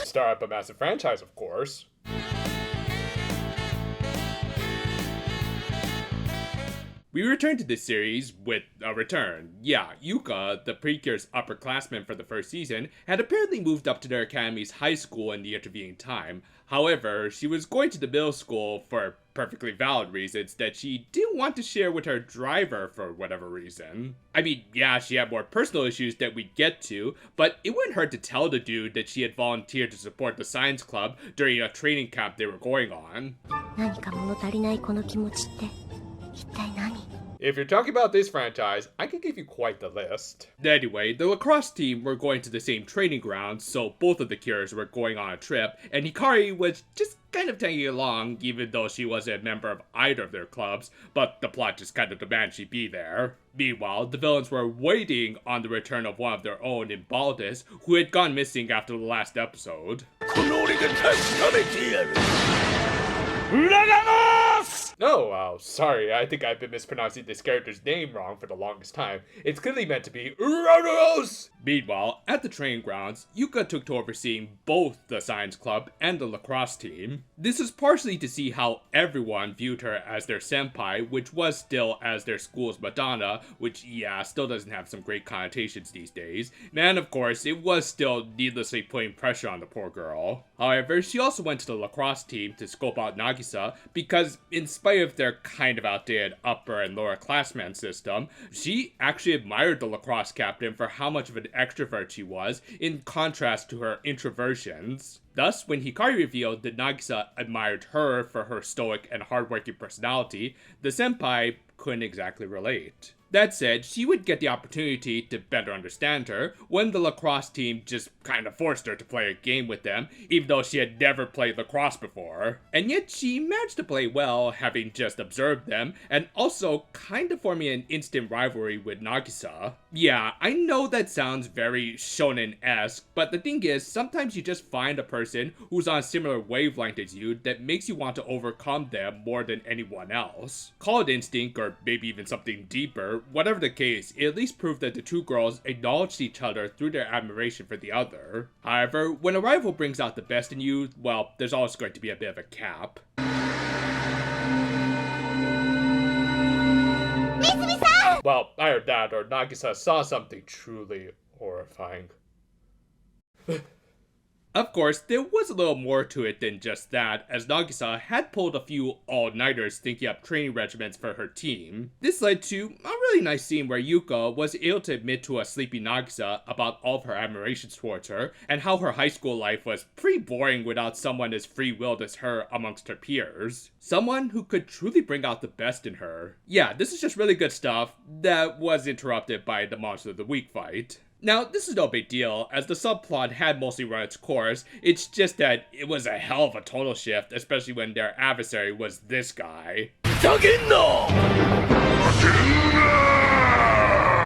Start up a massive franchise, of course. We return to this series with a return. Yeah, Yuka, the Precure's upperclassman for the first season, had apparently moved up to their academy's high school in the intervening time. However, she was going to the middle school for perfectly valid reasons that she didn't want to share with her driver for whatever reason. I mean, yeah, she had more personal issues that we get to, but it wouldn't hurt to tell the dude that she had volunteered to support the science club during a training camp they were going on. If you're talking about this franchise, I can give you quite the list. Anyway, the lacrosse team were going to the same training grounds, so both of the Cures were going on a trip, and Hikari was just kind of tagging along, even though she wasn't a member of either of their clubs, but the plot just kind of demanded she be there. Meanwhile, the villains were waiting on the return of one of their own in Baldus, who had gone missing after the last episode. Oh, sorry, I think I've been mispronouncing this character's name wrong for the longest time. It's clearly meant to be Uranos! Meanwhile, at the training grounds, Yuka took to overseeing both the science club and the lacrosse team. This was partially to see how everyone viewed her as their senpai, which was still as their school's Madonna, which, yeah, still doesn't have some great connotations these days. And of course, it was still needlessly putting pressure on the poor girl. However, she also went to the lacrosse team to scope out Nagisa, because in spite of their kind of outdated upper and lower classman system, she actually admired the lacrosse captain for how much of an extrovert she was, in contrast to her introversions. Thus, when Hikari revealed that Nagisa admired her for her stoic and hardworking personality, the senpai couldn't exactly relate. That said, she would get the opportunity to better understand her when the lacrosse team just kind of forced her to play a game with them, even though she had never played lacrosse before. And yet she managed to play well, having just observed them, and also kind of forming an instant rivalry with Nagisa. Yeah, I know that sounds very shonen-esque, but the thing is, sometimes you just find a person who's on a similar wavelength as you that makes you want to overcome them more than anyone else. Call it instinct, or maybe even something deeper. Whatever the case, it at least proved that the two girls acknowledged each other through their admiration for the other. However, when a rival brings out the best in you, well, there's always going to be a bit of a cap. Well, either that or Nagisa saw something truly horrifying. Of course, there was a little more to it than just that, as Nagisa had pulled a few all-nighters thinking up training regimens for her team. This led to a really nice scene where Yuka was able to admit to a sleepy Nagisa about all of her admirations towards her, and how her high school life was pretty boring without someone as free-willed as her amongst her peers. Someone who could truly bring out the best in her. Yeah, this is just really good stuff that was interrupted by the Monster of the Week fight. Now, this is no big deal, as the subplot had mostly run its course. It's just that it was a hell of a tonal shift, especially when their adversary was this guy.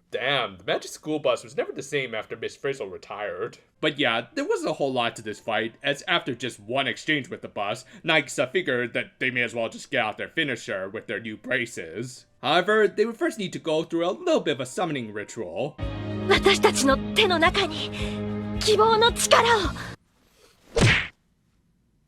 Damn, the Magic School Bus was never the same after Miss Frizzle retired. But yeah, there wasn't a whole lot to this fight, as after just one exchange with the bus, Nagisa figured that they may as well just get out their finisher with their new braces. However, they would first need to go through a little bit of a summoning ritual.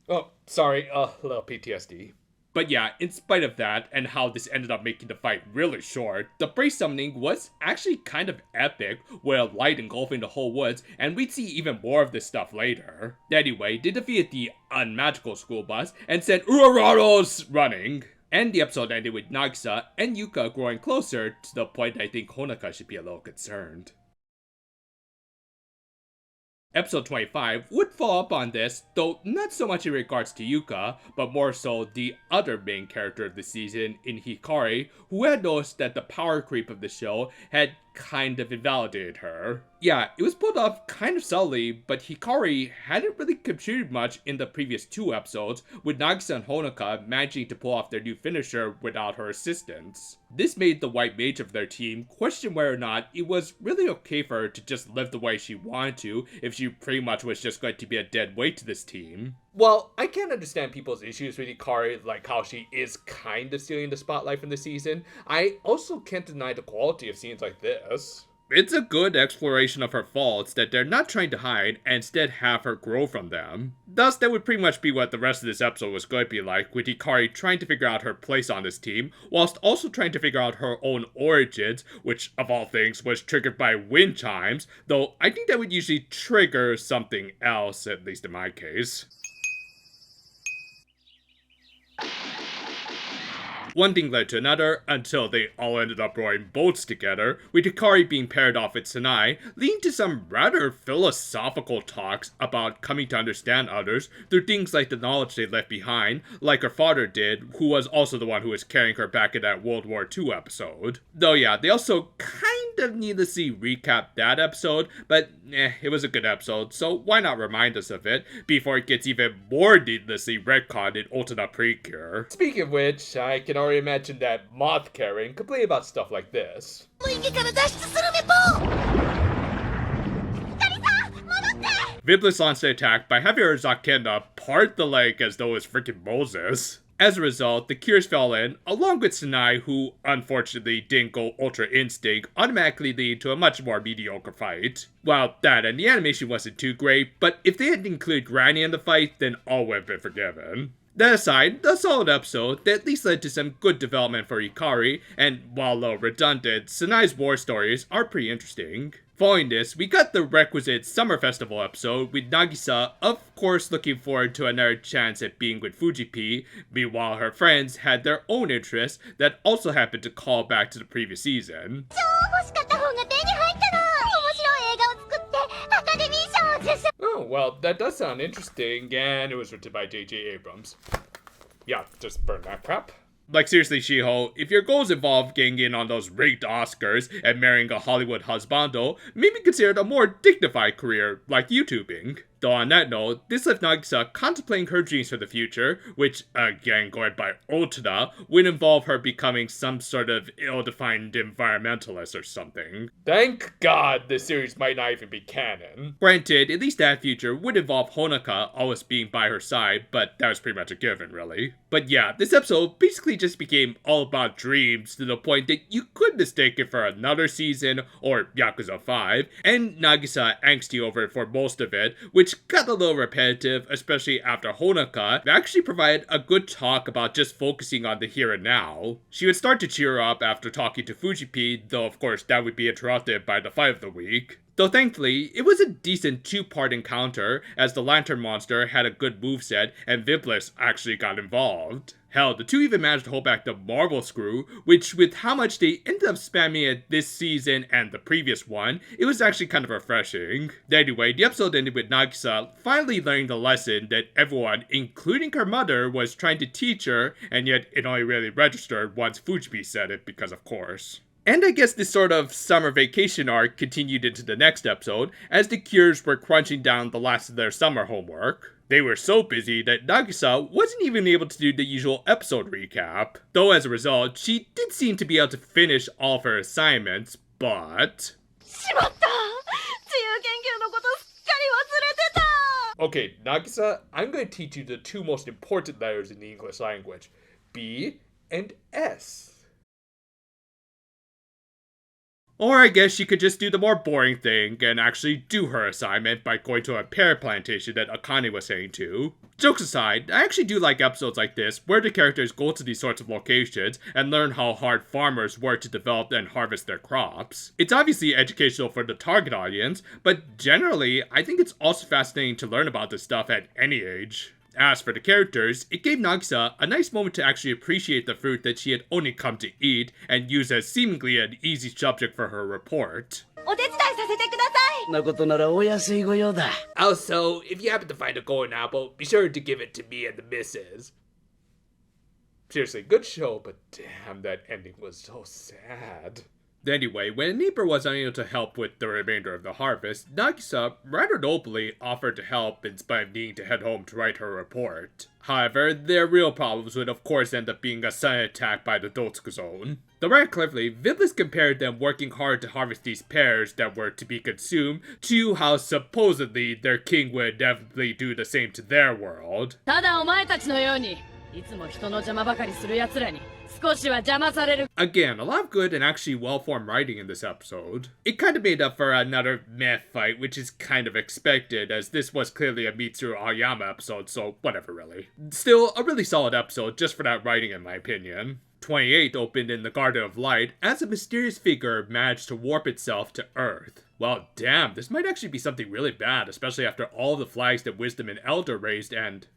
Oh, sorry, a little PTSD. But yeah, in spite of that, and how this ended up making the fight really short, the brace summoning was actually kind of epic, with a light engulfing the whole woods, and we'd see even more of this stuff later. Anyway, they defeated the unmagical school bus, and sent Uranos running. And the episode ended with Nagisa and Yuka growing closer, to the point I think Honoka should be a little concerned. Episode 25 would follow up on this, though not so much in regards to Yuka, but more so the other main character of the season in Hikari, who had noticed that the power creep of the show had kind of invalidated her. Yeah, it was pulled off kind of subtly, but Hikari hadn't really contributed much in the previous two episodes, with Nagisa and Honoka managing to pull off their new finisher without her assistance. This made the white mage of their team question whether or not it was really okay for her to just live the way she wanted to if she pretty much was just going to be a dead weight to this team. Well, I can understand people's issues with Hikari, like how she is kind of stealing the spotlight from the season. I also can't deny the quality of scenes like this. It's a good exploration of her faults that they're not trying to hide and instead have her grow from them. Thus, that would pretty much be what the rest of this episode was going to be like, with Hikari trying to figure out her place on this team, whilst also trying to figure out her own origins, which, of all things, was triggered by wind chimes, though I think that would usually trigger something else, at least in my case. One thing led to another, until they all ended up rowing boats together, with Hikari being paired off with Sanai, leading to some rather philosophical talks about coming to understand others through things like the knowledge they left behind, like her father did, who was also the one who was carrying her back in that World War II episode. Though yeah, they also kind of needlessly recapped that episode, but it was a good episode, so why not remind us of it, before it gets even more needlessly retconned in Ultimate Precure. Speaking of which, I can already imagine that Moth Karen complain about stuff like this. Viblis launched the attack by having her Zakenda part the lake as though it was freaking Moses. As a result, the Cures fell in, along with Sanai, who unfortunately didn't go Ultra Instinct, automatically leading to a much more mediocre fight. Well, that and the animation wasn't too great, but if they had included Granny in the fight, then all would have been forgiven. That aside, a solid episode that at least led to some good development for Hikari, and while a little redundant, Sanai's war stories are pretty interesting. Following this, we got the requisite Summer Festival episode, with Nagisa, of course, looking forward to another chance at being with Fuji-P, meanwhile her friends had their own interests that also happened to call back to the previous season. Oh, well, that does sound interesting, and it was written by J.J. Abrams. Yeah, just burn that crap. Like, seriously, Shiho, if your goals involve getting in on those rigged Oscars and marrying a Hollywood husbando, maybe consider a more dignified career, like YouTubing. Though on that note, this left Nagisa contemplating her dreams for the future, which, again going by Ultra, would involve her becoming some sort of ill-defined environmentalist or something. Thank God this series might not even be canon. Granted, at least that future would involve Honoka always being by her side, but that was pretty much a given, really. But yeah, this episode basically just became all about dreams to the point that you could mistake it for another season or Yakuza 5, and Nagisa angsty over it for most of it, which got a little repetitive, especially after Honoka actually provided a good talk about just focusing on the here and now. She would start to cheer up after talking to Fuji-P, though of course that would be interrupted by the fight of the week. Though thankfully, it was a decent two-part encounter, as the Lantern Monster had a good moveset and Viblis actually got involved. Hell, the two even managed to hold back the Marble Screw, which with how much they ended up spamming it this season and the previous one, it was actually kind of refreshing. Anyway, the episode ended with Nagisa finally learning the lesson that everyone, including her mother, was trying to teach her, and yet it only really registered once Fujibi said it, because of course. And I guess this sort of summer vacation arc continued into the next episode, as the Cures were crunching down the last of their summer homework. They were so busy that Nagisa wasn't even able to do the usual episode recap, though as a result, she did seem to be able to finish all of her assignments, but... Okay, Nagisa, I'm going to teach you the two most important letters in the English language, B and S. Or I guess she could just do the more boring thing and actually do her assignment by going to a pear plantation that Akane was saying to. Jokes aside, I actually do like episodes like this where the characters go to these sorts of locations and learn how hard farmers work to develop and harvest their crops. It's obviously educational for the target audience, but generally, I think it's also fascinating to learn about this stuff at any age. As for the characters, it gave Nagisa a nice moment to actually appreciate the fruit that she had only come to eat and use as seemingly an easy subject for her report. Also, if you happen to find a golden apple, be sure to give it to me and the missus. Seriously, good show, but damn, that ending was so sad. Anyway, when Neighbor was unable to help with the remainder of the harvest, Nagisa rather nobly offered to help in spite of needing to head home to write her report. However, their real problems would of course end up being a sudden attack by the Dotsuku Zone. Though rather cleverly, Viblis compared them working hard to harvest these pears that were to be consumed to how supposedly their king would inevitably do the same to their world. Again, a lot of good and actually well-formed writing in this episode. It kind of made up for another meh fight, which is kind of expected, as this was clearly a Mitsuru Aoyama episode, so whatever really. Still, a really solid episode just for that writing in my opinion. 28 opened in the Garden of Light as a mysterious figure managed to warp itself to Earth. Well, damn, this might actually be something really bad, especially after all the flags that Wisdom and Elder raised and...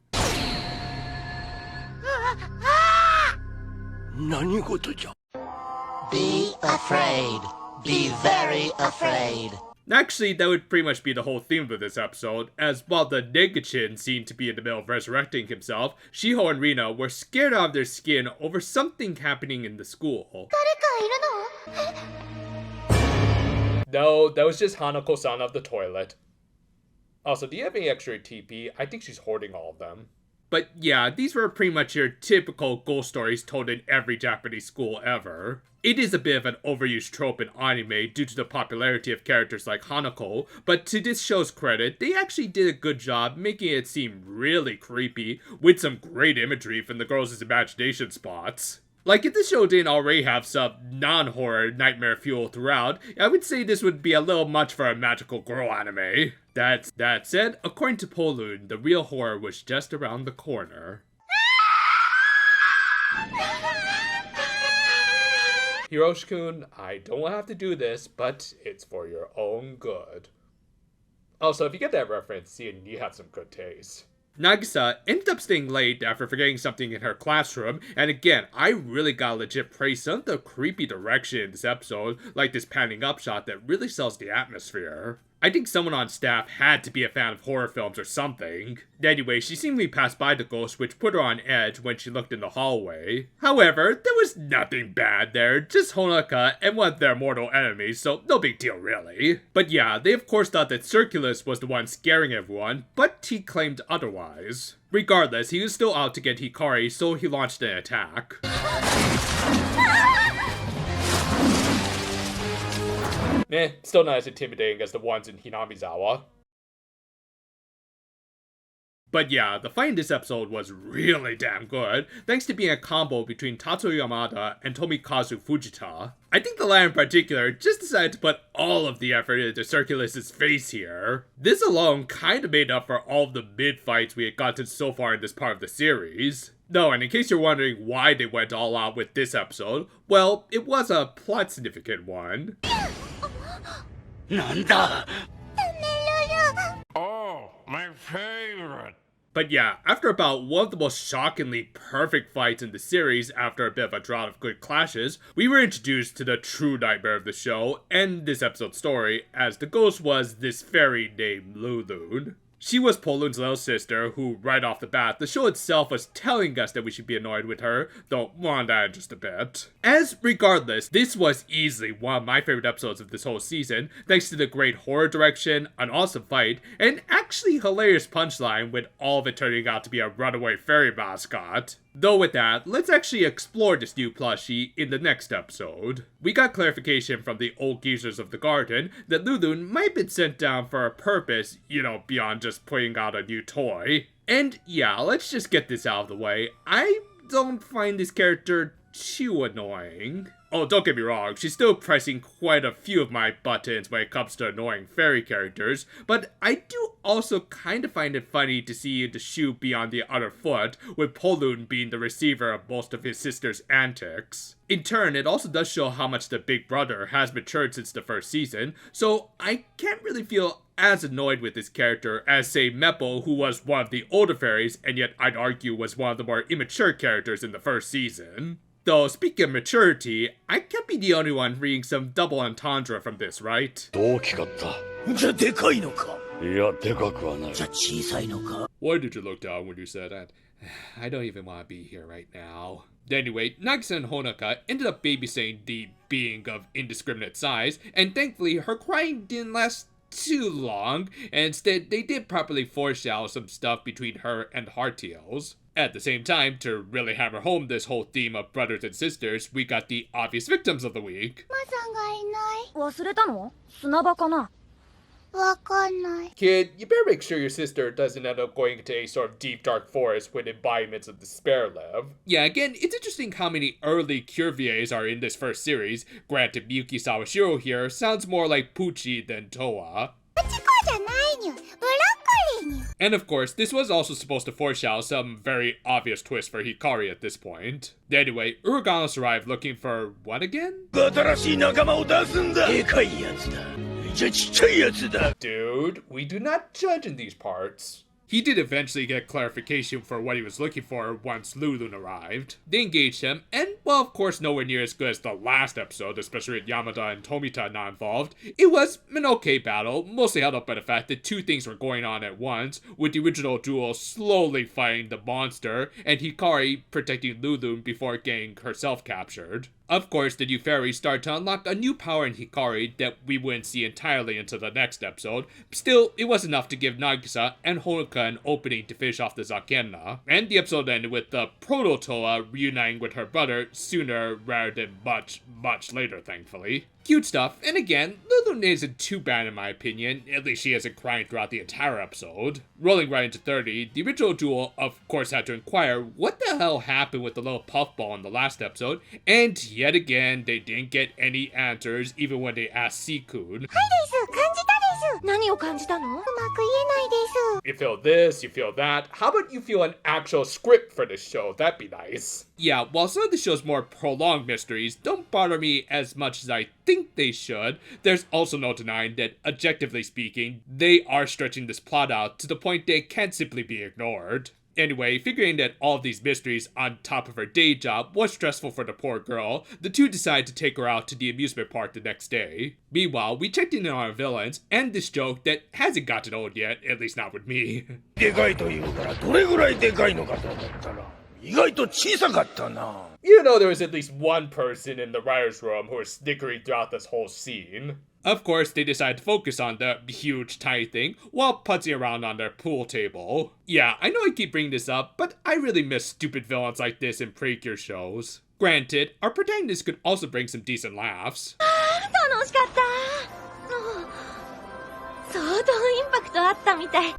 Be afraid. Be very afraid. Actually, that would pretty much be the whole theme of this episode, as while the Negachin seemed to be in the middle of resurrecting himself, Shiho and Rina were scared out of their skin over something happening in the school. No, that was just Hanako-san of the toilet. Also, do you have any extra TP? I think she's hoarding all of them. But yeah, these were pretty much your typical ghost stories told in every Japanese school ever. It is a bit of an overused trope in anime due to the popularity of characters like Hanako, but to this show's credit, they actually did a good job making it seem really creepy, with some great imagery from the girls' imagination spots. Like, if the show didn't already have some non-horror nightmare fuel throughout, I would say this would be a little much for a magical girl anime. That said, according to Polun, the real horror was just around the corner. Hiroshi-kun, I don't have to do this, but it's for your own good. Also, if you get that reference, seeing you have some good taste. Nagisa ended up staying late after forgetting something in her classroom, and again, I really gotta legit praise some of the creepy direction in this episode, like this panning up shot that really sells the atmosphere. I think someone on staff had to be a fan of horror films or something. Anyway, she seemingly passed by the ghost, which put her on edge when she looked in the hallway. However, there was nothing bad there, just Honoka and one of their mortal enemies, so no big deal really. But yeah, they of course thought that Circulus was the one scaring everyone, but he claimed otherwise. Regardless, he was still out to get Hikari, so he launched an attack. Still not as intimidating as the ones in Hinamizawa. But yeah, the fight in this episode was really damn good, thanks to being a combo between Tatsuo Yamada and Tomikazu Fujita. I think the latter in particular just decided to put all of the effort into Circulus's face here. This alone kinda made up for all of the mid-fights we had gotten so far in this part of the series. No, and in case you're wondering why they went all out with this episode, well, it was a plot significant one. Nanda! Oh, my favorite. But yeah, after about one of the most shockingly perfect fights in the series after a bit of a drought of good clashes, we were introduced to the true nightmare of the show and this episode's story, as the ghost was this fairy named Lulun. She was Polun's little sister, who, right off the bat, the show itself was telling us that we should be annoyed with her, though more on that in just a bit. As regardless, this was easily one of my favorite episodes of this whole season, thanks to the great horror direction, an awesome fight, and actually hilarious punchline, with all of it turning out to be a runaway fairy mascot. Though with that, let's actually explore this new plushie in the next episode. We got clarification from the old geezers of the garden that Lulun might have been sent down for a purpose, beyond just putting out a new toy. And yeah, let's just get this out of the way. I don't find this character too annoying. Oh, don't get me wrong, she's still pressing quite a few of my buttons when it comes to annoying fairy characters, but I do also kind of find it funny to see the shoe be on the other foot, with Polun being the receiver of most of his sister's antics. In turn, it also does show how much the big brother has matured since the first season, so I can't really feel as annoyed with this character as, say, Meppo, who was one of the older fairies, and yet I'd argue was one of the more immature characters in the first season. Though, speaking of maturity, I can't be the only one reading some double entendre from this, right? Why did you look down when you said that? I don't even want to be here right now. Anyway, Nagisa and Honoka ended up babysitting the being of indiscriminate size, and thankfully her crying didn't last too long, and instead they did properly foreshadow some stuff between her and Heartails. At the same time, to really hammer home this whole theme of brothers and sisters, we got the obvious victims of the week. わかんない。 Kid, you better make sure your sister doesn't end up going into a sort of deep dark forest when embodiments of despair live. Yeah, again, it's interesting how many early Cure VAs are in this first series. Granted, Miyuki Sawashiro here sounds more like Pucci than Toa. プチコじゃないにゅ。ブロッコリーにゅ。 And of course, this was also supposed to foreshadow some very obvious twist for Hikari at this point. Anyway, Uruganos arrived looking for what again? Dude, we do not judge in these parts. He did eventually get clarification for what he was looking for once Lulun arrived. They engaged him, and while of course nowhere near as good as the last episode, especially with Yamada and Tomita not involved, it was an okay battle, mostly held up by the fact that two things were going on at once, with the original duo slowly fighting the monster, and Hikari protecting Lulun before getting herself captured. Of course, the new fairies start to unlock a new power in Hikari that we wouldn't see entirely until the next episode. Still, it was enough to give Nagisa and Honoka an opening to finish off the Zakenna. And the episode ended with the Proto-Toa reuniting with her brother sooner rather than much, much later, thankfully. Cute stuff, and again, Lulun isn't too bad in my opinion, at least she isn't crying throughout the entire episode. Rolling right into 30, the original duo of course had to inquire what the hell happened with the little puffball in the last episode, and yet again, they didn't get any answers even when they asked Sikun. はいです。感じたです。何を感じたの？うまく言えないです。 You feel this, you feel that. How about you feel an actual script for this show? That'd be nice. Yeah, while some of the show's more prolonged mysteries don't bother me as much as I think they should, there's also no denying that, objectively speaking, they are stretching this plot out to the point they can't simply be ignored. Anyway, figuring that all of these mysteries on top of her day job was stressful for the poor girl, the two decide to take her out to the amusement park the next day. Meanwhile, we checked in on our villains, and this joke that hasn't gotten old yet, at least not with me. You know there was at least one person in the writer's room who was snickering throughout this whole scene. Of course, they decide to focus on the huge tiny thing while putzing around on their pool table. Yeah, I know I keep bringing this up, but I really miss stupid villains like this in Precure shows. Granted, our protagonist could also bring some decent laughs. 楽しかった。相当インパクトあったみたい。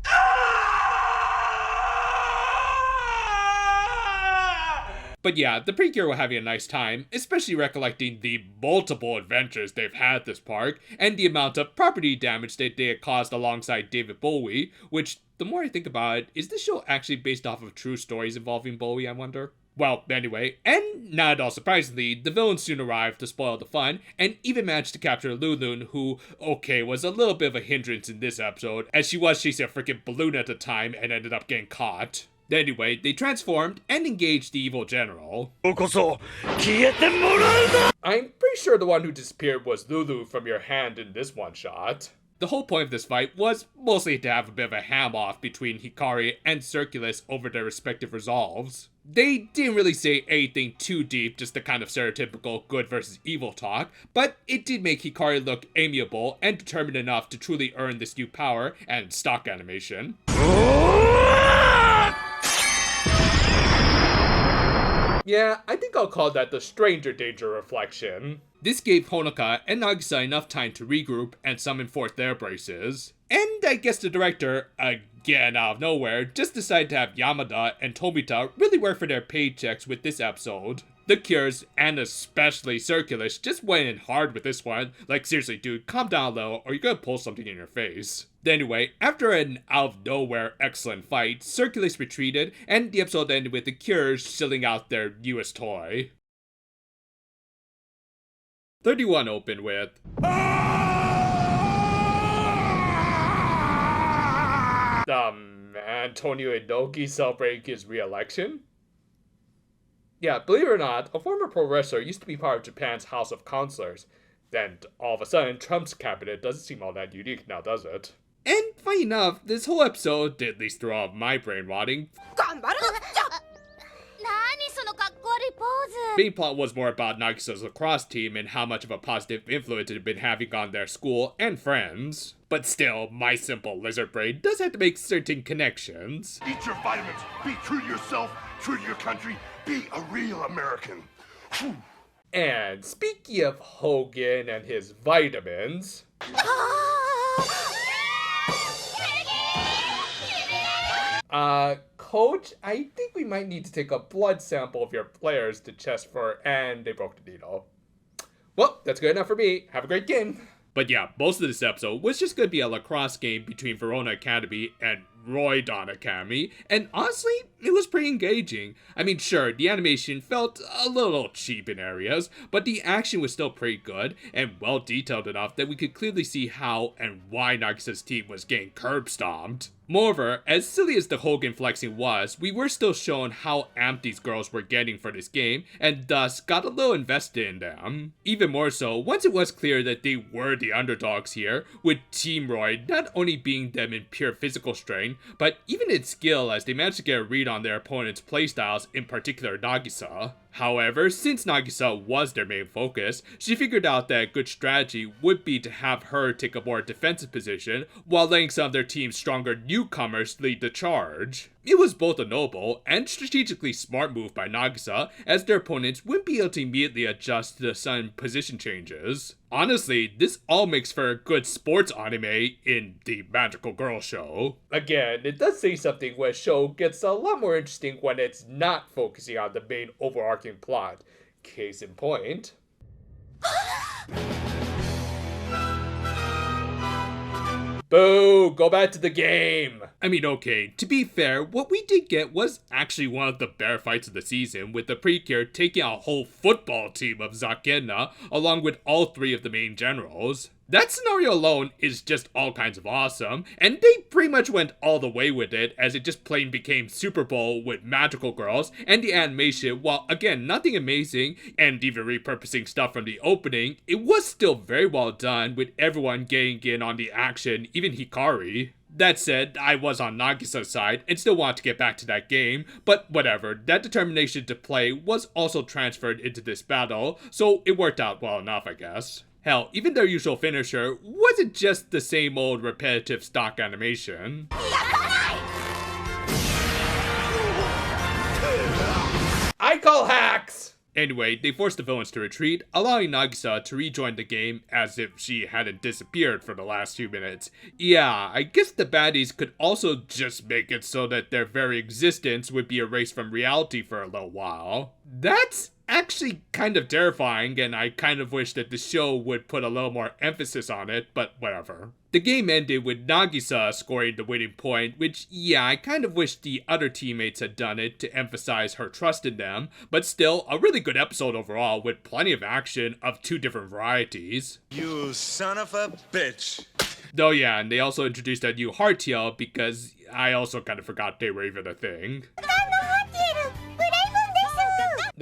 But yeah, the Precure were having a nice time, especially recollecting the multiple adventures they've had at this park, and the amount of property damage that they had caused alongside David Bowie, which, the more I think about it, is this show actually based off of true stories involving Bowie, I wonder? Well, anyway, and not at all surprisingly, the villains soon arrived to spoil the fun, and even managed to capture Lulun, who, okay, was a little bit of a hindrance in this episode, as she was chasing a freaking balloon at the time and ended up getting caught. Anyway, they transformed and engaged the evil general. I'm pretty sure the one who disappeared was Lulu from your hand in this one shot. The whole point of this fight was mostly to have a bit of a ham-off between Hikari and Circulus over their respective resolves. They didn't really say anything too deep, just the kind of stereotypical good versus evil talk, but it did make Hikari look amiable and determined enough to truly earn this new power and stock animation. Yeah, I think I'll call that the stranger danger reflection. This gave Honoka and Nagisa enough time to regroup and summon forth their braces. And I guess the director, again out of nowhere, just decided to have Yamada and Tomita really work for their paychecks with this episode. The Cures, and especially Circulus, just went in hard with this one. Like, seriously, dude, calm down a little, or you're gonna pull something in your face. Anyway, after an out-of-nowhere excellent fight, Circulus retreated, and the episode ended with the Cures shilling out their newest toy. 31 opened with... Antonio Inoki celebrating his re-election? Yeah, believe it or not, a former pro wrestler used to be part of Japan's House of Counselors. Then, all of a sudden, Trump's cabinet doesn't seem all that unique now, does it? And, funny enough, this whole episode did at least throw off my brain rotting. Main plot was more about Nagisa's lacrosse team and how much of a positive influence it had been having on their school and friends. But still, my simple lizard brain does have to make certain connections. Eat your vitamins, be true to yourself, true to your country, be a real American. Whew. And speaking of Hogan and his vitamins... Coach, I think we might need to take a blood sample of your players to test for, and they broke the needle. Well, that's good enough for me. Have a great game. But yeah, most of this episode was just going to be a lacrosse game between Verona Academy and Roydon Academy, and honestly, it was pretty engaging. I mean, sure, the animation felt a little cheap in areas, but the action was still pretty good, and well detailed enough that we could clearly see how and why Nagisa's team was getting curb stomped. Moreover, as silly as the Hogan flexing was, we were still shown how amped these girls were getting for this game, and thus got a little invested in them. Even more so, once it was clear that they were the underdogs here, with Team Roy not only beating them in pure physical strength, but even in skill as they managed to get a read on their opponent's playstyles, in particular Nagisa. However, since Nagisa was their main focus, she figured out that a good strategy would be to have her take a more defensive position, while letting some of their team's stronger newcomers lead the charge. It was both a noble and strategically smart move by Nagisa, as their opponents wouldn't be able to immediately adjust to the sudden position changes. Honestly, this all makes for a good sports anime in the Magical Girl show. Again, it does say something where a show gets a lot more interesting when it's not focusing on the main overarching plot. Case in point. Boo! Go back to the game! I mean, okay, to be fair, what we did get was actually one of the better fights of the season, with the Precure taking out a whole football team of Zakenna, along with all three of the main generals. That scenario alone is just all kinds of awesome, and they pretty much went all the way with it, as it just plain became Super Bowl with magical girls, and the animation, while again nothing amazing, and even repurposing stuff from the opening, it was still very well done, with everyone getting in on the action, even Hikari. That said, I was on Nagisa's side and still want to get back to that game, but whatever, that determination to play was also transferred into this battle, so it worked out well enough, I guess. Hell, even their usual finisher wasn't just the same old repetitive stock animation. I call hacks! Anyway, they forced the villains to retreat, allowing Nagisa to rejoin the game as if she hadn't disappeared for the last few minutes. Yeah, I guess the baddies could also just make it so that their very existence would be erased from reality for a little while. That's actually kind of terrifying, and I kind of wish that the show would put a little more emphasis on it, but whatever. The game ended with Nagisa scoring the winning point, which, yeah, I kind of wish the other teammates had done it to emphasize her trust in them, but still, a really good episode overall with plenty of action of two different varieties. You son of a bitch. Oh yeah, and they also introduced a new hardtail because I also kind of forgot they were even a thing.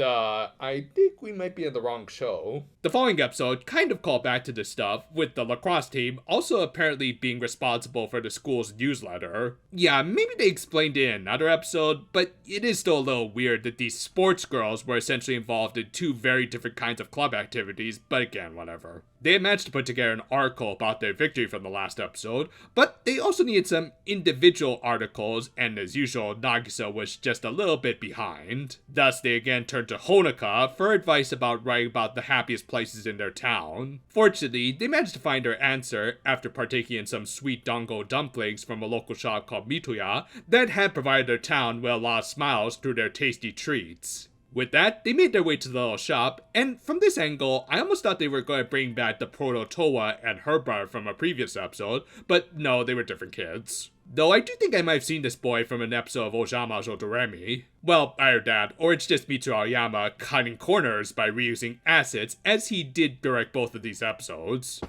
I think we might be in the wrong show. The following episode kind of called back to this stuff, with the lacrosse team also apparently being responsible for the school's newsletter. Yeah, maybe they explained it in another episode, but it is still a little weird that these sports girls were essentially involved in two very different kinds of club activities, but again, whatever. They had managed to put together an article about their victory from the last episode, but they also needed some individual articles, and as usual, Nagisa was just a little bit behind. Thus, they again turned to Honoka for advice about writing about the happiest places in their town. Fortunately, they managed to find their answer after partaking in some sweet dango dumplings from a local shop called Mitoya that had provided their town with a lot of smiles through their tasty treats. With that, they made their way to the little shop, and from this angle, I almost thought they were going to bring back the Proto Towa and her brother from a previous episode, but no, they were different kids. Though I do think I might have seen this boy from an episode of Ojama Jodoremi. Well, either that, or it's just Mitsu Aoyama cutting corners by reusing assets, as he did direct both of these episodes.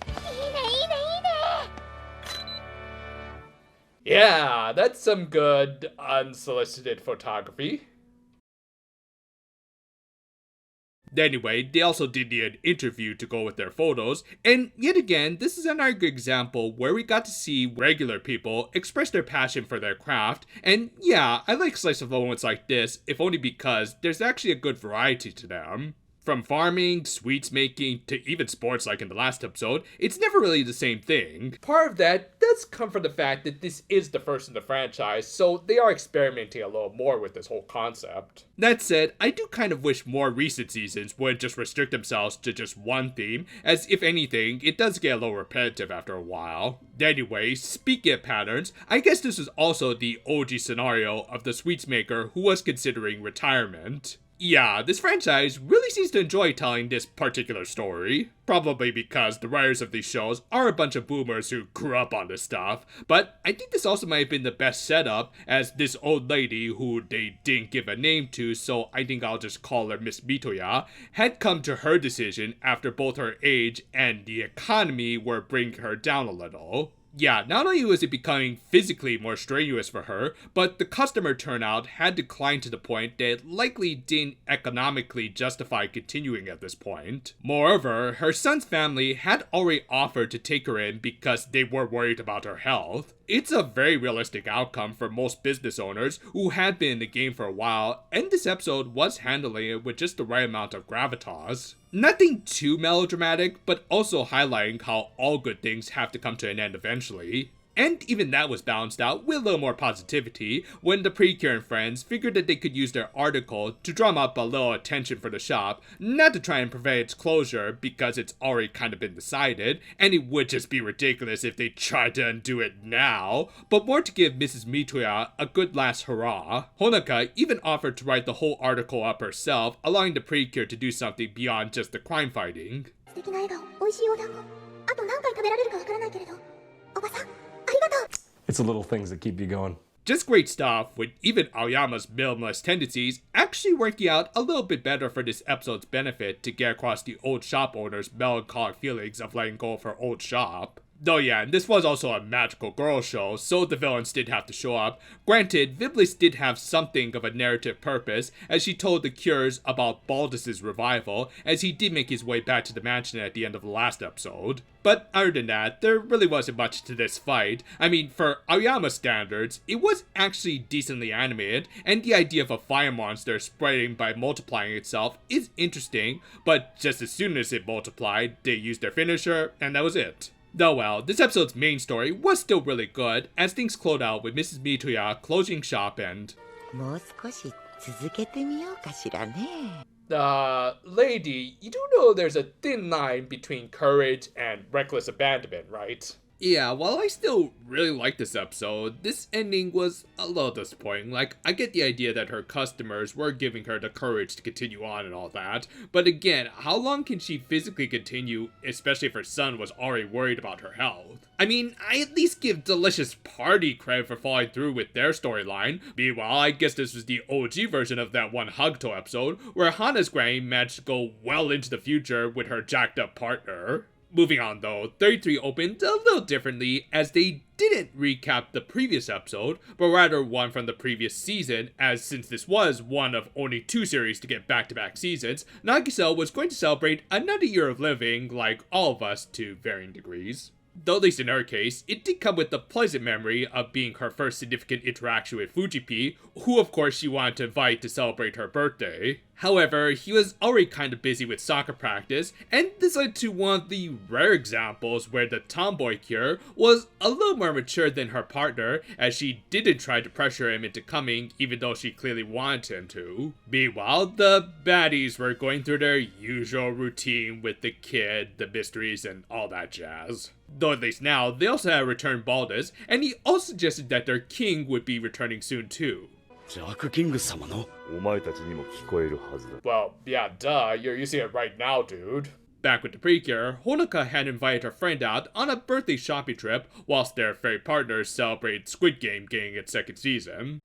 Yeah, that's some good unsolicited photography. Anyway, they also did need an interview to go with their photos, and yet again, this is another good example where we got to see regular people express their passion for their craft, and yeah, I like slice of moments like this, if only because there's actually a good variety to them. From farming, sweets making, to even sports like in the last episode, it's never really the same thing. Part of that does come from the fact that this is the first in the franchise, so they are experimenting a little more with this whole concept. That said, I do kind of wish more recent seasons would just restrict themselves to just one theme, as if anything, it does get a little repetitive after a while. Anyway, speaking of patterns, I guess this is also the OG scenario of the sweets maker who was considering retirement. Yeah, this franchise really seems to enjoy telling this particular story. Probably because the writers of these shows are a bunch of boomers who grew up on this stuff. But I think this also might have been the best setup, as this old lady, who they didn't give a name to, so I think I'll just call her Miss Mitoya, had come to her decision after both her age and the economy were bringing her down a little. Yeah, not only was it becoming physically more strenuous for her, but the customer turnout had declined to the point that it likely didn't economically justify continuing at this point. Moreover, her son's family had already offered to take her in because they were worried about her health. It's a very realistic outcome for most business owners who had been in the game for a while, and this episode was handling it with just the right amount of gravitas. Nothing too melodramatic, but also highlighting how all good things have to come to an end eventually. And even that was balanced out with a little more positivity when the Precure and friends figured that they could use their article to drum up a little attention for the shop, not to try and prevent its closure because it's already kind of been decided, and it would just be ridiculous if they tried to undo it now, but more to give Mrs. Mitoya a good last hurrah. Honoka even offered to write the whole article up herself, allowing the Precure to do something beyond just the crime fighting. 素敵な笑顔、美味しいお団子。あと何回食べられるかわからないけれど。おばさん、ありがとう。 It's the little things that keep you going. Just great stuff, with even Aoyama's minimalist tendencies actually working out a little bit better for this episode's benefit to get across the old shop owner's melancholic feelings of letting go of her old shop. Though yeah, and this was also a magical girl show, so the villains did have to show up. Granted, Viblis did have something of a narrative purpose, as she told the Cures about Baldus's revival, as he did make his way back to the mansion at the end of the last episode. But other than that, there really wasn't much to this fight. I mean, for Aoyama standards, it was actually decently animated, and the idea of a fire monster spreading by multiplying itself is interesting, but just as soon as it multiplied, they used their finisher, and that was it. Though well, this episode's main story was still really good, as things closed out with Mrs. Mitoya closing shop and... もう少し続けてみようかしらね。Lady, you do know there's a thin line between courage and reckless abandonment, right? Yeah, while I still really like this episode, this ending was a little disappointing. Like, I get the idea that her customers were giving her the courage to continue on and all that, but again, how long can she physically continue, especially if her son was already worried about her health? I mean, I at least give Delicious Party credit for following through with their storyline. Meanwhile, I guess this was the OG version of that one Hugto episode, where Hana's granny managed to go well into the future with her jacked up partner. Moving on though, 33 opened a little differently, as they didn't recap the previous episode, but rather one from the previous season, as since this was one of only 2 series to get back-to-back seasons, Nagisa was going to celebrate another year of living, like all of us to varying degrees. Though at least in her case, it did come with the pleasant memory of being her first significant interaction with Fujipi, who of course she wanted to invite to celebrate her birthday. However, he was already kind of busy with soccer practice, and this led to one of the rare examples where the tomboy cure was a little more mature than her partner, as she didn't try to pressure him into coming even though she clearly wanted him to. Meanwhile, the baddies were going through their usual routine with the kid, the mysteries, and all that jazz. Though at least now, they also had returned Baldus, and he also suggested that their king would be returning soon too. Well, yeah, duh, you're using it right now, dude. Back with the Precure, Honoka had invited her friend out on a birthday shopping trip, whilst their fairy partners celebrated Squid Game getting its 2nd season.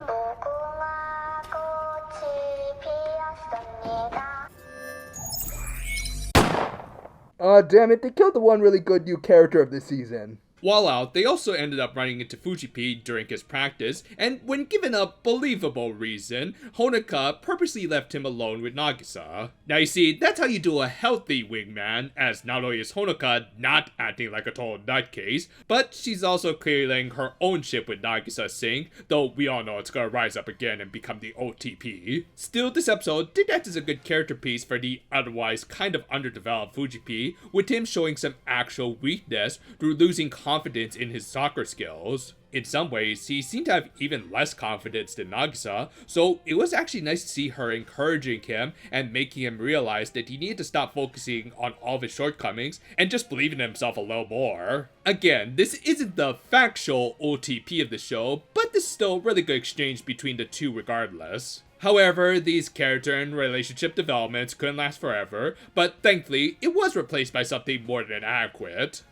Damn it, they killed the one really good new character of this season. While out, they also ended up running into Fujipi during his practice, and when given a believable reason, Honoka purposely left him alone with Nagisa. Now you see, that's how you do a healthy wingman, as not only is Honoka not acting like a total nutcase, but she's also clearing her own ship with Nagisa sink, though we all know it's gonna rise up again and become the OTP. Still, this episode did act as a good character piece for the otherwise kind of underdeveloped Fujipi, with him showing some actual weakness through losing confidence in his soccer skills. In some ways, he seemed to have even less confidence than Nagisa, so it was actually nice to see her encouraging him and making him realize that he needed to stop focusing on all of his shortcomings and just believe in himself a little more. Again, this isn't the factual OTP of the show, but this is still a really good exchange between the two regardless. However, these character and relationship developments couldn't last forever, but thankfully, it was replaced by something more than adequate.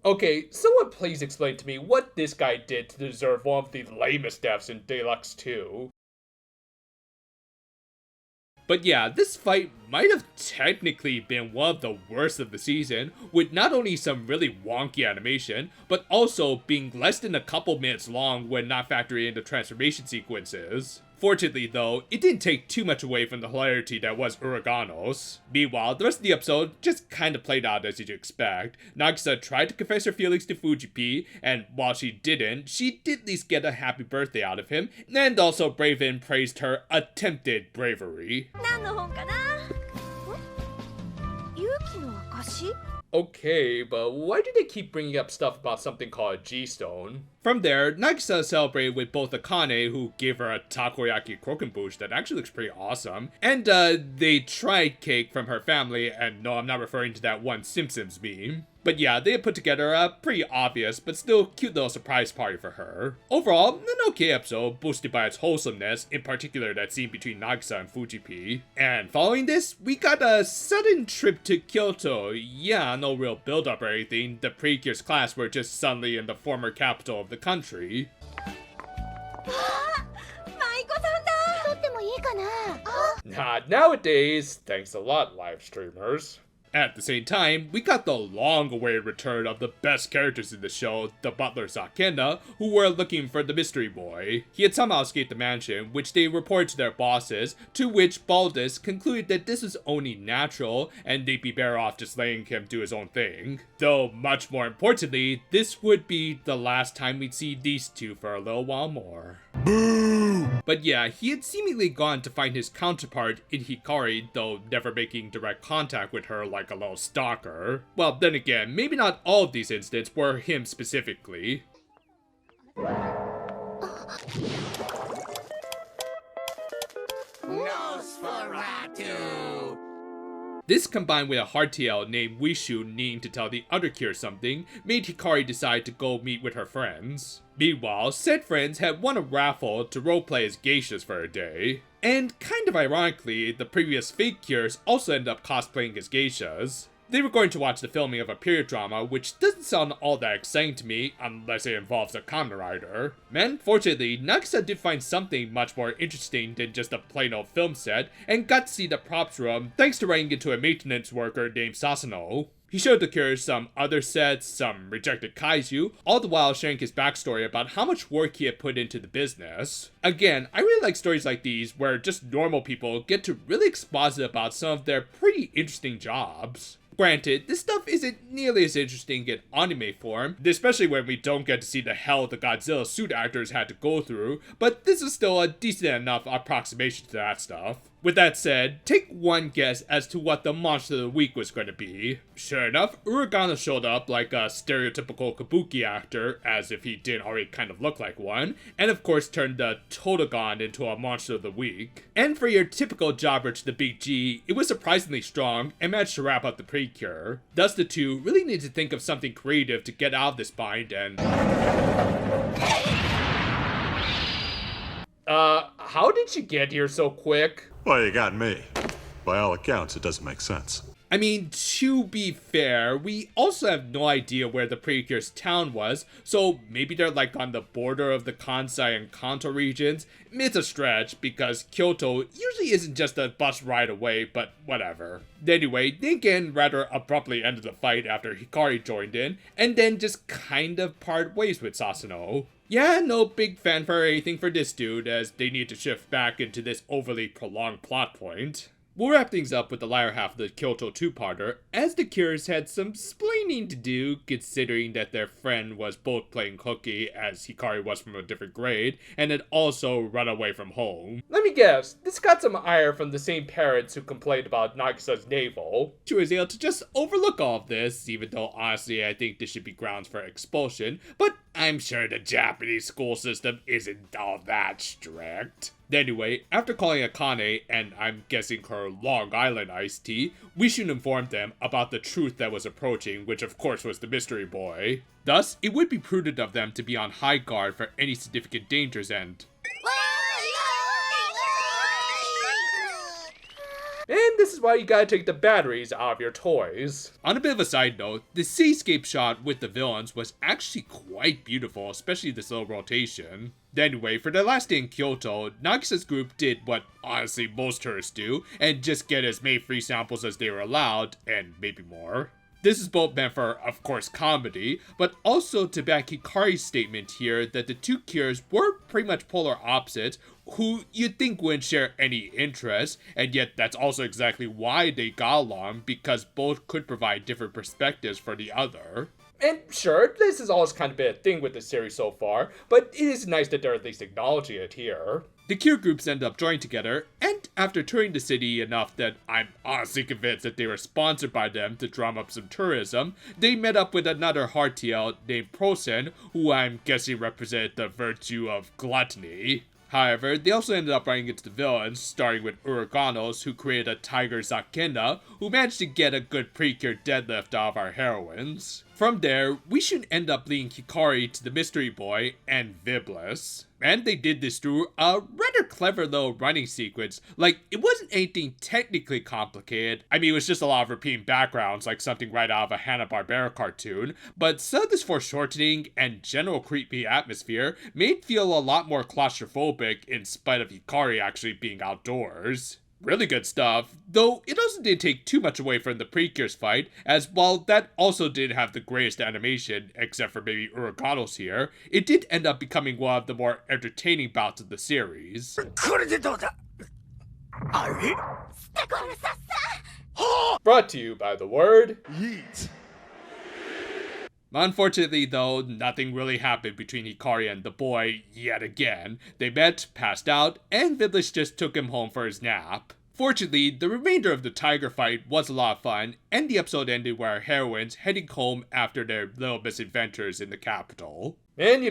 Okay, someone please explain to me what this guy did to deserve one of the lamest deaths in Deluxe 2. But yeah, this fight might have technically been one of the worst of the season, with not only some really wonky animation, but also being less than a couple minutes long when not factoring in the transformation sequences. Fortunately though, it didn't take too much away from the hilarity that was Uraganos. Meanwhile, the rest of the episode just kinda played out as you'd expect. Nagisa tried to confess her feelings to Fujipi, and while she didn't, she did at least get a happy birthday out of him, and also Braven praised her attempted bravery. Okay, but why do they keep bringing up stuff about something called a G-Stone? From there, Nagisa celebrated with both Akane, who gave her a takoyaki croquembouche that actually looks pretty awesome, and they tried cake from her family, and no, I'm not referring to that one Simpsons meme. But yeah, they had put together a pretty obvious, but still cute little surprise party for her. Overall, an okay episode, boosted by its wholesomeness, in particular that scene between Nagisa and Fujipi. And following this, we got a sudden trip to Kyoto. Yeah, no real build-up or anything, the Pears class were just suddenly in the former capital of the country. Not nowadays, thanks a lot, live streamers. At the same time, we got the long-awaited return of the best characters in the show, the butler Sakena, who were looking for the mystery boy. He had somehow escaped the mansion, which they reported to their bosses, to which Baldus concluded that this was only natural, and they'd be better off just letting him do his own thing. Though, much more importantly, this would be the last time we'd see these two for a little while more. Boo! But yeah, he had seemingly gone to find his counterpart in Hikari, though never making direct contact with her like a little stalker. Well, then again, maybe not all of these incidents were him specifically. Nosferatu! This, combined with a hardtail named Wishu needing to tell the other cure something, made Hikari decide to go meet with her friends. Meanwhile, said friends had won a raffle to roleplay as geishas for a day. And kind of ironically, the previous fake cures also ended up cosplaying as geishas. They were going to watch the filming of a period drama, which doesn't sound all that exciting to me, unless it involves a Kamen Rider. Man, fortunately, Nagisa did find something much more interesting than just a plain old film set, and got to see the props room thanks to running into a maintenance worker named Sasano. He showed the cures some other sets, some rejected kaiju, all the while sharing his backstory about how much work he had put into the business. Again, I really like stories like these where just normal people get to really exposit about some of their pretty interesting jobs. Granted, this stuff isn't nearly as interesting in anime form, especially when we don't get to see the hell the Godzilla suit actors had to go through, but this is still a decent enough approximation to that stuff. With that said, take one guess as to what the monster of the week was going to be. Sure enough, Uragano showed up like a stereotypical kabuki actor, as if he didn't already kind of look like one, and of course turned the Totogon into a monster of the week. And for your typical jobber to the big G, it was surprisingly strong and managed to wrap up the pre-cure. Thus the two really need to think of something creative to get out of this bind and... how did you get here so quick? Well, you got me. By all accounts, it doesn't make sense. I mean, to be fair, we also have no idea where the precursor town was, so maybe they're like on the border of the Kansai and Kanto regions. It's a stretch, because Kyoto usually isn't just a bus ride away, but whatever. Anyway, they again rather abruptly ended the fight after Hikari joined in, and then just kind of parted ways with Sasuno. Yeah, no big fanfare or anything for this dude, as they need to shift back into this overly prolonged plot point. We'll wrap things up with the latter half of the Kyoto two-parter, as the Cures had some splaining to do, considering that their friend was both playing hooky, as Hikari was from a different grade, and had also run away from home. Let me guess, this got some ire from the same parents who complained about Nagisa's navel. She was able to just overlook all of this, even though honestly I think this should be grounds for expulsion, but I'm sure the Japanese school system isn't all that strict. Anyway, after calling Akane, and I'm guessing her Long Island iced tea, we should inform them about the truth that was approaching, which of course was the mystery boy. Thus, it would be prudent of them to be on high guard for any significant dangers and this is why you gotta take the batteries out of your toys. On a bit of a side note, the seascape shot with the villains was actually quite beautiful, especially this little rotation. Anyway, for their last day in Kyoto, Nagisa's group did what honestly most tourists do, and just get as many free samples as they were allowed, and maybe more. This is both meant for, of course, comedy, but also to back Hikari's statement here that the two Cures were pretty much polar opposites, who you'd think wouldn't share any interests, and yet that's also exactly why they got along, because both could provide different perspectives for the other. And sure, this has always kind of been a thing with the series so far, but it is nice that they're at least acknowledging it here. The Cure groups end up joining together, and after touring the city enough that I'm honestly convinced that they were sponsored by them to drum up some tourism, they met up with another hardtail named Prosen, who I'm guessing represented the virtue of gluttony. However, they also ended up running into the villains, starting with Uruganos, who created a Tiger Zakena, who managed to get a good pre-cure deadlift out of our heroines. From there, we should end up leading Hikari to the mystery boy and Viblis. And they did this through a rather clever little running sequence. Like, it wasn't anything technically complicated. I mean, it was just a lot of repeating backgrounds, like something right out of a Hanna-Barbera cartoon. But some of this foreshortening and general creepy atmosphere made it feel a lot more claustrophobic in spite of Hikari actually being outdoors. Really good stuff, though it also didn't take too much away from the Precures fight, as while that also didn't have the greatest animation, except for maybe Uruganos here, it did end up becoming one of the more entertaining bouts of the series. Brought to you by the word Yeet. Unfortunately, though, nothing really happened between Hikari and the boy yet again. They met, passed out, and Viblis just took him home for his nap. Fortunately, the remainder of the tiger fight was a lot of fun, and the episode ended with our heroines heading home after their little misadventures in the capital. And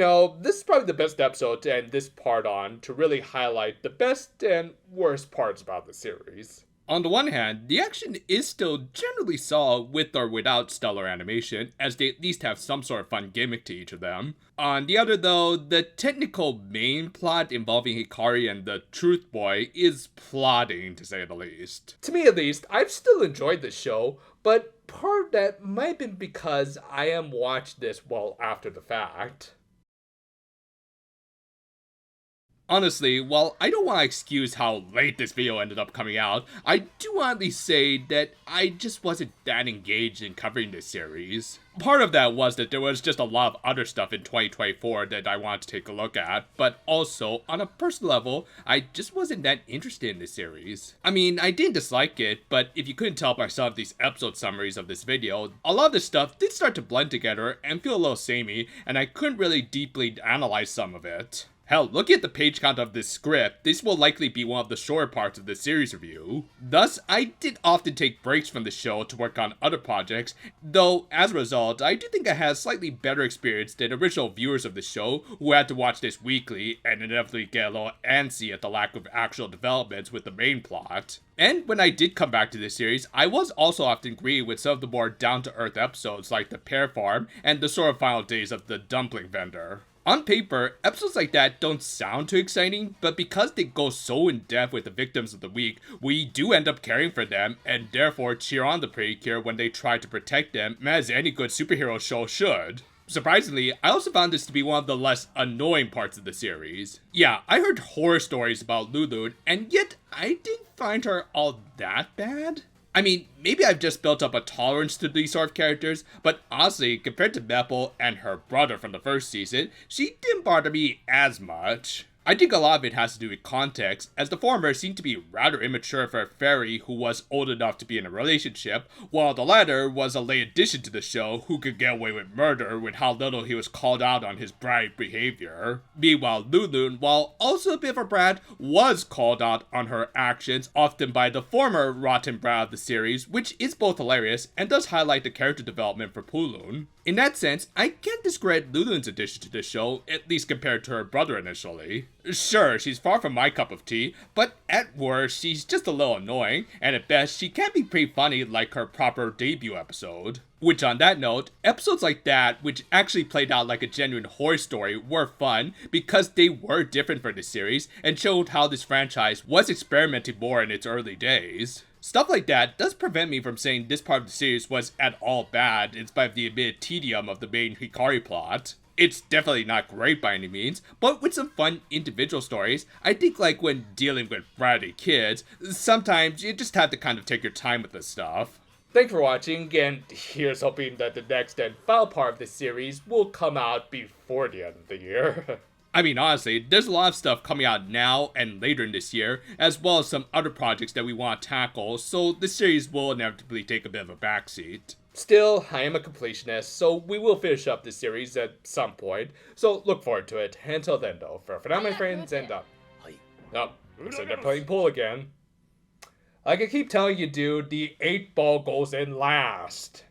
this is probably the best episode to end this part on, to really highlight the best and worst parts about the series. On the one hand, the action is still generally solid with or without stellar animation, as they at least have some sort of fun gimmick to each of them. On the other though, the technical main plot involving Hikari and the Truth Boy is plodding, to say the least. To me at least, I've still enjoyed this show, but part of that might have been because I am watched this well after the fact. Honestly, while I don't want to excuse how late this video ended up coming out, I do want to at least say that I just wasn't that engaged in covering this series. Part of that was that there was just a lot of other stuff in 2024 that I wanted to take a look at, but also, on a personal level, I just wasn't that interested in this series. I mean, I didn't dislike it, but if you couldn't tell by some of these episode summaries of this video, a lot of this stuff did start to blend together and feel a little samey, and I couldn't really deeply analyze some of it. Hell, looking at the page count of this script, this will likely be one of the shorter parts of the series review. Thus, I did often take breaks from the show to work on other projects, though as a result, I do think I had a slightly better experience than original viewers of the show who had to watch this weekly and inevitably get a little antsy at the lack of actual developments with the main plot. And when I did come back to this series, I was also often greeted with some of the more down-to-earth episodes like the Pear Farm and the sort of final days of the Dumpling Vendor. On paper, episodes like that don't sound too exciting, but because they go so in depth with the victims of the week, we do end up caring for them and therefore cheer on the Precure when they try to protect them, as any good superhero show should. Surprisingly, I also found this to be one of the less annoying parts of the series. Yeah, I heard horror stories about Lulu, and yet I didn't find her all that bad. I mean, maybe I've just built up a tolerance to these sort of characters, but honestly, compared to Maple and her brother from the first season, she didn't bother me as much. I think a lot of it has to do with context, as the former seemed to be rather immature for a fairy who was old enough to be in a relationship, while the latter was a late addition to the show who could get away with murder with how little he was called out on his brat behavior. Meanwhile, Lulu, while also a bit of a brat, was called out on her actions, often by the former rotten brat of the series, which is both hilarious and does highlight the character development for Pulun. In that sense, I can't discredit Lulun's addition to the show, at least compared to her brother initially. Sure, she's far from my cup of tea, but at worst, she's just a little annoying, and at best, she can be pretty funny like her proper debut episode. Which on that note, episodes like that, which actually played out like a genuine horror story, were fun because they were different for the series and showed how this franchise was experimenting more in its early days. Stuff like that does prevent me from saying this part of the series was at all bad in spite of the admitted tedium of the main Hikari plot. It's definitely not great by any means, but with some fun individual stories, I think like when dealing with bratty kids, sometimes you just have to kind of take your time with this stuff. Thanks for watching, and here's hoping that the next and final part of this series will come out before the end of the year. I mean, honestly, there's a lot of stuff coming out now and later in this year, as well as some other projects that we want to tackle, so this series will inevitably take a bit of a backseat. Still, I am a completionist, so we will finish up this series at some point, so look forward to it. Until then, though, for now, my friends, and looks like they're playing pool again. Like I keep telling you, dude, the 8 ball goes in last.